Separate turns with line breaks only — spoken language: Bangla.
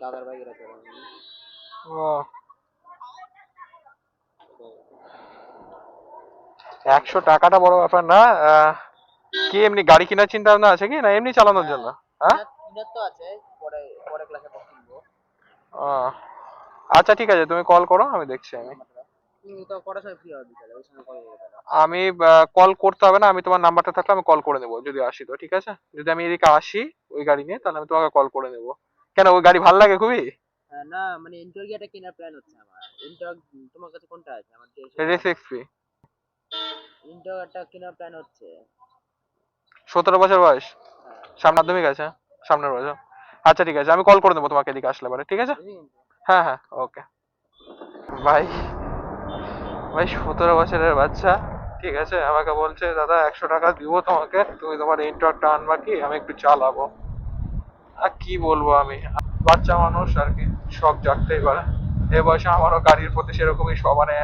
দাদার বাইকের আছে
ও 100 টাকাটা বড় ব্যাপার না। কি এমনি গাড়ি কেনার চিন্তা ভাবনা আছে কি, না এমনি চালানোর জন্য? হ্যাঁ,
কিনার তো আছে, পরে পরে ক্লাসে কিনবো।
ও, আচ্ছা ঠিক আছে, তুমি কল করো, আমি দেখছি।
তুমি তো কটার সময় ফ্রি হবে বিকালে? ওই সময় কল করবো তাহলে।
আমি কল করতে হবে না, আমি তোমার নাম্বারটা থাকলে আমি কল করে নেবো যদি আসি। তো ঠিক আছে, যদি আমি এদিকে আসি ওই গাড়ি নিয়ে, তাহলে আমি তোমাকে কল করে নেবো। কেন, ওই গাড়ি ভালো লাগে খুবই?
না মানে ইন্টোরিয়াটা কেনার প্ল্যান হচ্ছে আমার। ইন্টোর, তোমার কাছে কোনটা আছে? আমার যে
রেস এক্সপি।
ইন্টোরটা কেনার প্ল্যান হচ্ছে।
17 বছর বয়স,
হ্যাঁ,
সামনে মাধ্যমিক আছে, সামনের বছর। আচ্ছা ঠিক আছে, আমি কল করে নেবো তোমাকে এদিকে আসলে পরে, ঠিক আছে?
বুঝলি কিন্তু?
হ্যাঁ হ্যাঁ, ওকে। ভাই, ভাই 17 বছরের বাচ্চা, ঠিক আছে, আমাকে বলছে দাদা 100 টাকা দিব তোমাকে, তুমি তোমার ইন্টারটা আনবা কি, আমি একটু চালাবো। আর কি বলবো আমি, বাচ্চা মানুষ আর কি, শখ জাগতেই পারে। এ বয়সে আমারও গাড়ির প্রতি সেরকমই সমানে